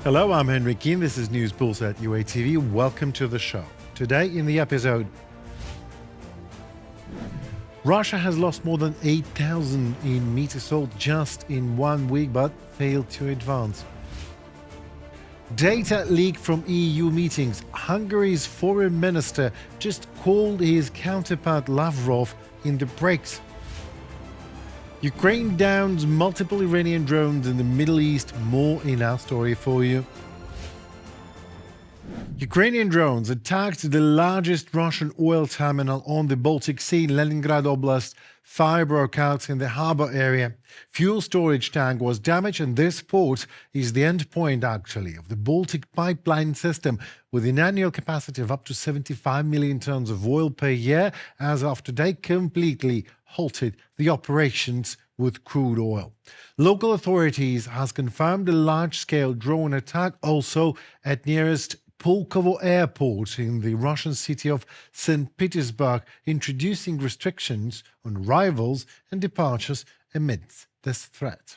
Hello, I'm Henry Keane. This is News Pulse at UATV. Welcome to the show. Today in the episode, Russia has lost more than 8,000 in meat assault just in 1 week, but failed to advance. Data leaked from EU meetings. Hungary's foreign minister just called his counterpart Lavrov in the breaks. Ukraine downs multiple Iranian drones in the Middle East. More in our story for you. Ukrainian drones attacked the largest Russian oil terminal on the Baltic Sea in Leningrad Oblast. Fire broke out in the harbor area. Fuel storage tank was damaged, and this port is the end point, actually, of the Baltic Pipeline System, with an annual capacity of up to 75 million tons of oil per year, as of today completely halted the operations with crude oil. Local authorities has confirmed a large-scale drone attack also at nearest Pokrovsk airport in the Russian city of St. Petersburg, introducing restrictions on arrivals and departures amidst this threat.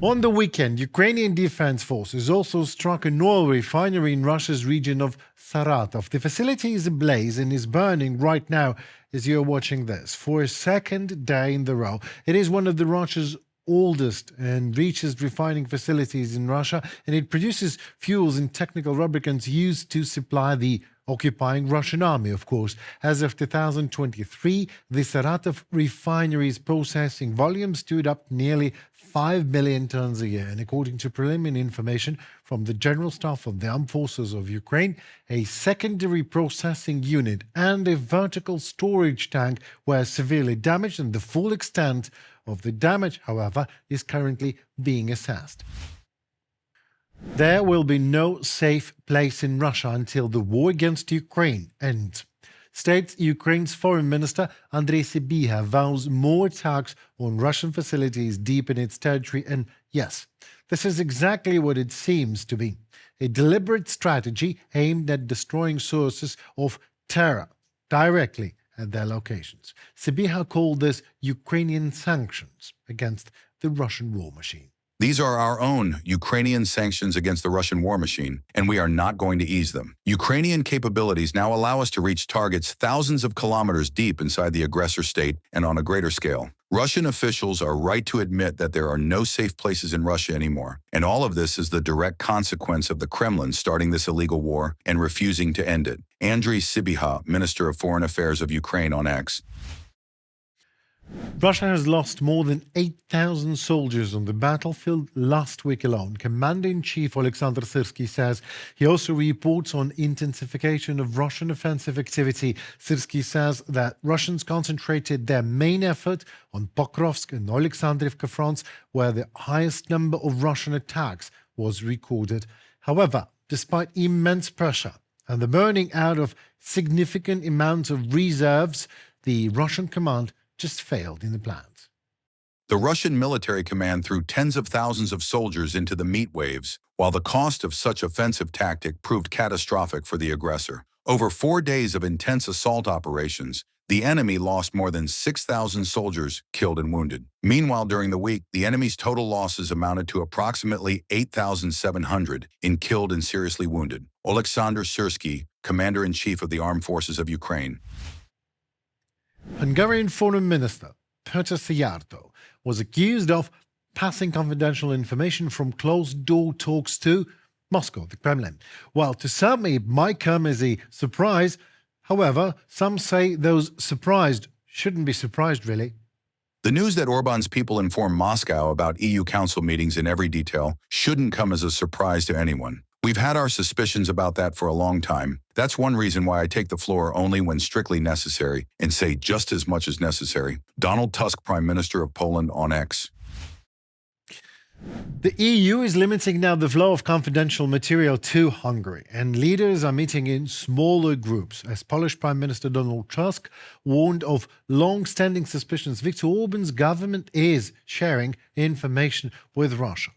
On the weekend, Ukrainian defense forces also struck an oil refinery in Russia's region of Saratov. The facility is ablaze and is burning right now as you're watching this for a second day in the row. It is one of Russia's oldest and richest refining facilities in Russia, and it produces fuels and technical lubricants used to supply the occupying Russian army, of course. As of 2023, the Saratov refinery's processing volume stood up nearly 5 million tons a year, and according to preliminary information from the General Staff of the Armed Forces of Ukraine, a secondary processing unit and a vertical storage tank were severely damaged, and the full extent of the damage, however, is currently being assessed. There will be no safe place in Russia until the war against Ukraine ends, states Ukraine's foreign minister Andriy Sybiha vows more attacks on Russian facilities deep in its territory. And yes, this is exactly what it seems to be, a deliberate strategy aimed at destroying sources of terror directly at their locations. Sybiha called this Ukrainian sanctions against the Russian war machine. These are our own Ukrainian sanctions against the Russian war machine, and we are not going to ease them. Ukrainian capabilities now allow us to reach targets thousands of kilometers deep inside the aggressor state and on a greater scale. Russian officials are right to admit that there are no safe places in Russia anymore, and all of this is the direct consequence of the Kremlin starting this illegal war and refusing to end it. Andriy Sybiha, Minister of Foreign Affairs of Ukraine, on X. Russia has lost more than 8,000 soldiers on the battlefield last week alone. Commander-in-Chief Alexander Syrskyi says he also reports on intensification of Russian offensive activity. Syrskyi says that Russians concentrated their main effort on Pokrovsk and Alexandrivka fronts, where the highest number of Russian attacks was recorded. However, despite immense pressure and the burning out of significant amounts of reserves, the Russian command just failed in the plans. The Russian military command threw tens of thousands of soldiers into the meat waves, while the cost of such offensive tactic proved catastrophic for the aggressor. Over 4 days of intense assault operations, the enemy lost more than 6,000 soldiers killed and wounded. Meanwhile, during the week, the enemy's total losses amounted to approximately 8,700 in killed and seriously wounded. Alexander Syrskyi, Commander-in-Chief of the Armed Forces of Ukraine. Hungarian Foreign Minister Péter Szijjártó was accused of passing confidential information from closed-door talks to Moscow, the Kremlin. Well, to some it might come as a surprise. However, some say those surprised shouldn't be surprised, really. The news that Orban's people inform Moscow about EU Council meetings in every detail shouldn't come as a surprise to anyone. We've had our suspicions about that for a long time. That's one reason why I take the floor only when strictly necessary and say just as much as necessary. Donald Tusk, Prime Minister of Poland, on X. The EU is limiting now the flow of confidential material to Hungary, and leaders are meeting in smaller groups, as Polish Prime Minister Donald Tusk warned of long-standing suspicions Viktor Orban's government is sharing information with Russia.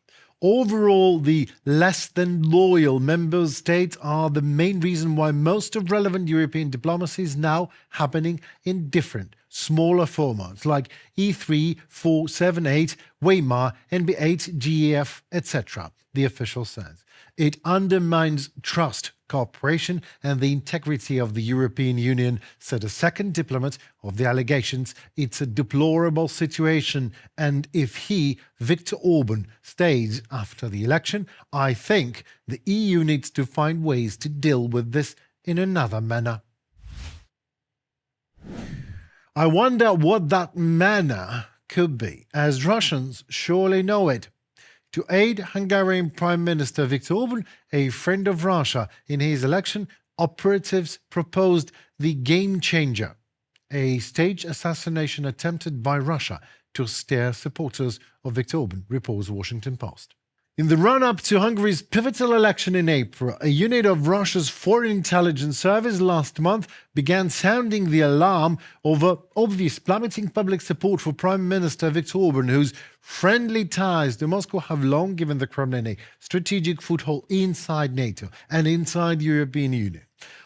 Overall, the less than loyal member states are the main reason why most of relevant European diplomacy is now happening in different smaller formats like E3, 478, Weimar, NB8, GEF, etc., the official says. It undermines trust, cooperation and the integrity of the European Union, said a second diplomat of the allegations. It's a deplorable situation, and if he, Viktor Orban, stays after the election, I think the EU needs to find ways to deal with this in another manner. I wonder what that manner could be, as Russians surely know it. To aid Hungarian Prime Minister Viktor Orban, a friend of Russia, in his election, operatives proposed the game changer, a staged assassination attempted by Russia to scare supporters of Viktor Orban, reports Washington Post. In the run-up to Hungary's pivotal election in April, a unit of Russia's Foreign Intelligence Service last month began sounding the alarm over obvious plummeting public support for Prime Minister Viktor Orban, whose friendly ties to Moscow have long given the Kremlin a strategic foothold inside NATO and inside the European Union.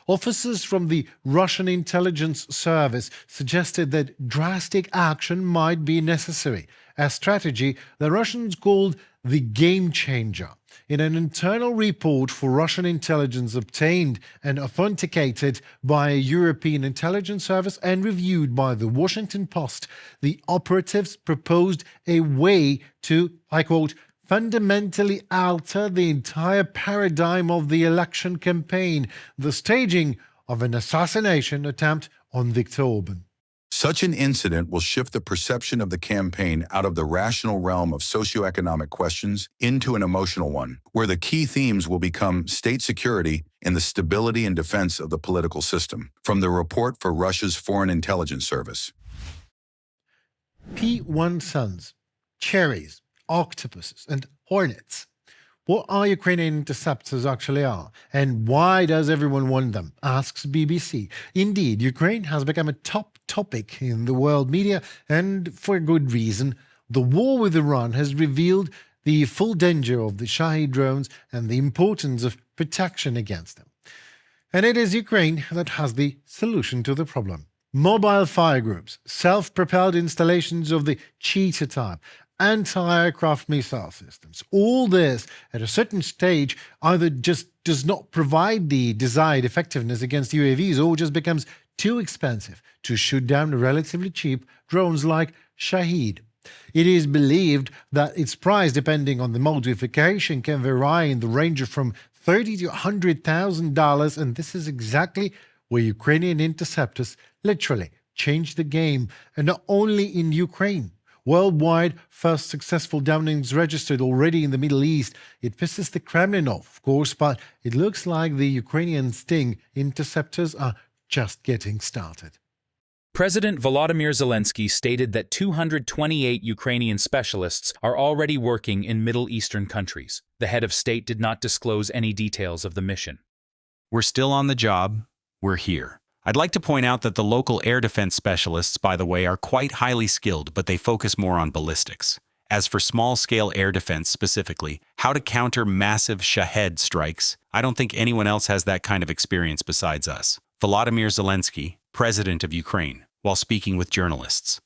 Officers from the Russian intelligence service suggested that drastic action might be necessary, a strategy the Russians called the game changer. In an internal report for Russian intelligence obtained and authenticated by a European intelligence service and reviewed by the Washington Post, the operatives proposed a way to, I quote, fundamentally alter the entire paradigm of the election campaign, the staging of an assassination attempt on Viktor Orban. Such an incident will shift the perception of the campaign out of the rational realm of socioeconomic questions into an emotional one, where the key themes will become state security and the stability and defense of the political system, from the report for Russia's Foreign Intelligence Service. P-1 Suns, cherries, octopuses and hornets. What our Ukrainian interceptors actually are, and why does everyone want them, asks BBC. Indeed, Ukraine has become a top topic in the world media, and for a good reason. The war with Iran has revealed the full danger of the Syrskyi drones and the importance of protection against them. And it is Ukraine that has the solution to the problem. Mobile fire groups, self-propelled installations of the cheetah type, anti-aircraft missile systems. All this, at a certain stage, either just does not provide the desired effectiveness against UAVs or just becomes too expensive to shoot down relatively cheap drones like Shahed. It is believed that its price, depending on the modification, can vary in the range of from $30,000 to $100,000, and this is exactly where Ukrainian interceptors literally changed the game, and not only in Ukraine. Worldwide, first successful downings registered already in the Middle East. It pisses the Kremlin off, of course, but it looks like the Ukrainian Sting interceptors are just getting started. President Volodymyr Zelensky stated that 228 Ukrainian specialists are already working in Middle Eastern countries. The head of state did not disclose any details of the mission. We're still on the job. We're here. I'd like to point out that the local air defense specialists, by the way, are quite highly skilled, but they focus more on ballistics. As for small-scale air defense specifically, how to counter massive Shahed strikes, I don't think anyone else has that kind of experience besides us. Volodymyr Zelensky, president of Ukraine, while speaking with journalists.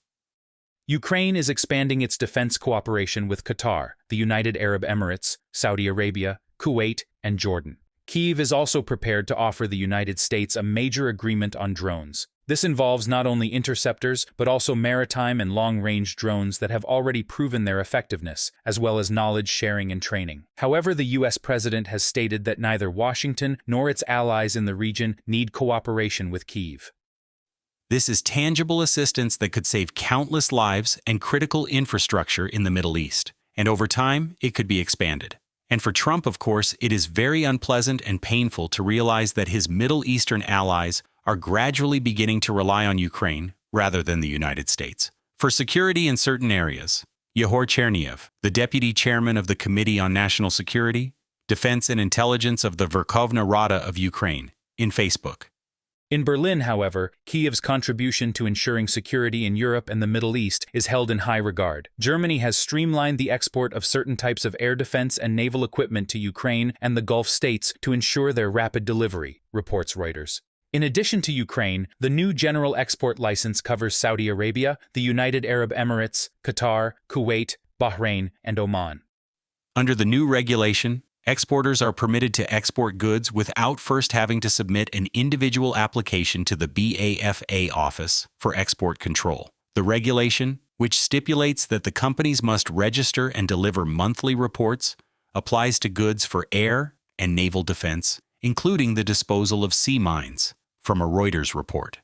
Ukraine is expanding its defense cooperation with Qatar, the United Arab Emirates, Saudi Arabia, Kuwait, and Jordan. Kyiv is also prepared to offer the United States a major agreement on drones. This involves not only interceptors, but also maritime and long-range drones that have already proven their effectiveness, as well as knowledge sharing and training. However, the U.S. president has stated that neither Washington nor its allies in the region need cooperation with Kyiv. This is tangible assistance that could save countless lives and critical infrastructure in the Middle East. And over time, it could be expanded. And for Trump, of course, it is very unpleasant and painful to realize that his Middle Eastern allies are gradually beginning to rely on Ukraine rather than the United States for security in certain areas. Yehor Cherniev, the deputy chairman of the Committee on National Security, Defense and Intelligence of the Verkhovna Rada of Ukraine, in Facebook. In Berlin, however, Kyiv's contribution to ensuring security in Europe and the Middle East is held in high regard. Germany has streamlined the export of certain types of air defense and naval equipment to Ukraine and the Gulf states to ensure their rapid delivery, reports Reuters. In addition to Ukraine, the new general export license covers Saudi Arabia, the United Arab Emirates, Qatar, Kuwait, Bahrain, and Oman. Under the new regulation, exporters are permitted to export goods without first having to submit an individual application to the BAFA office for export control. The regulation, which stipulates that the companies must register and deliver monthly reports, applies to goods for air and naval defense, including the disposal of sea mines, from a Reuters report.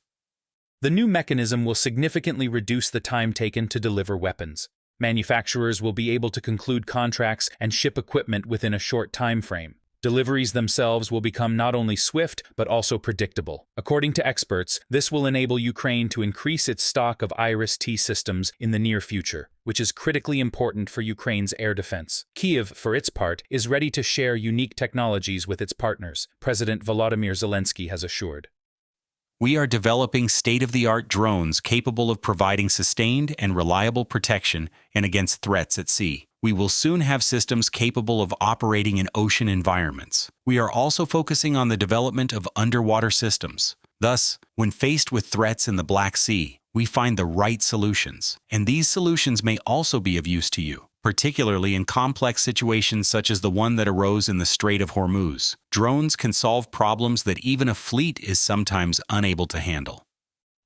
The new mechanism will significantly reduce the time taken to deliver weapons. Manufacturers will be able to conclude contracts and ship equipment within a short time frame. Deliveries themselves will become not only swift, but also predictable. According to experts, this will enable Ukraine to increase its stock of Iris-T systems in the near future, which is critically important for Ukraine's air defense. Kyiv, for its part, is ready to share unique technologies with its partners, President Volodymyr Zelensky has assured. We are developing state-of-the-art drones capable of providing sustained and reliable protection and against threats at sea. We will soon have systems capable of operating in ocean environments. We are also focusing on the development of underwater systems. Thus, when faced with threats in the Black Sea, we find the right solutions. And these solutions may also be of use to you, particularly in complex situations such as the one that arose in the Strait of Hormuz. Drones can solve problems that even a fleet is sometimes unable to handle.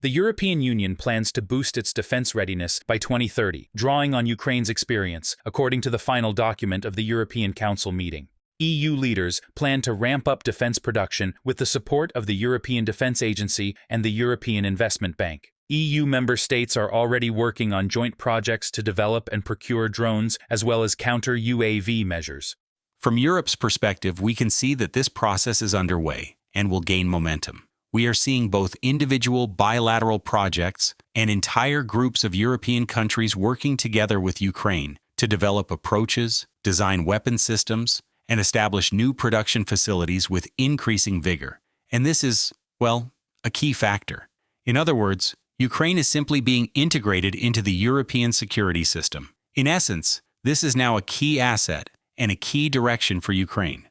The European Union plans to boost its defense readiness by 2030, drawing on Ukraine's experience, according to the final document of the European Council meeting. EU leaders plan to ramp up defense production with the support of the European Defense Agency and the European Investment Bank. EU member states are already working on joint projects to develop and procure drones as well as counter-UAV measures. From Europe's perspective, we can see that this process is underway and will gain momentum. We are seeing both individual bilateral projects and entire groups of European countries working together with Ukraine to develop approaches, design weapon systems, and establish new production facilities with increasing vigor. And this is, well, a key factor. In other words, Ukraine is simply being integrated into the European security system. In essence, this is now a key asset and a key direction for Ukraine.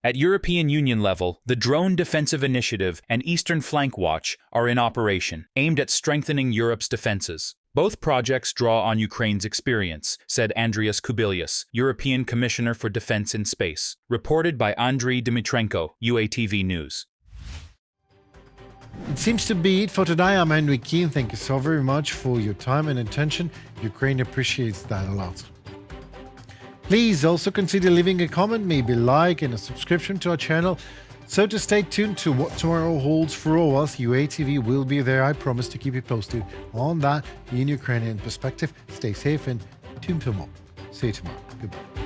At European Union level, the Drone Defensive Initiative and Eastern Flank Watch are in operation, aimed at strengthening Europe's defenses. Both projects draw on Ukraine's experience, said Andrius Kubilius, European Commissioner for Defense in Space. Reported by Andriy Dmitrenko, UATV News. It seems to be it for today. I'm Henry Keane. Thank you so very much for your time and attention. Ukraine appreciates that a lot. Please also consider leaving a comment, maybe like and a subscription to our channel. So to stay tuned to what tomorrow holds for all of us, UATV will be there. I promise to keep you posted on that in Ukrainian perspective. Stay safe and tune tomorrow. See you tomorrow. Goodbye.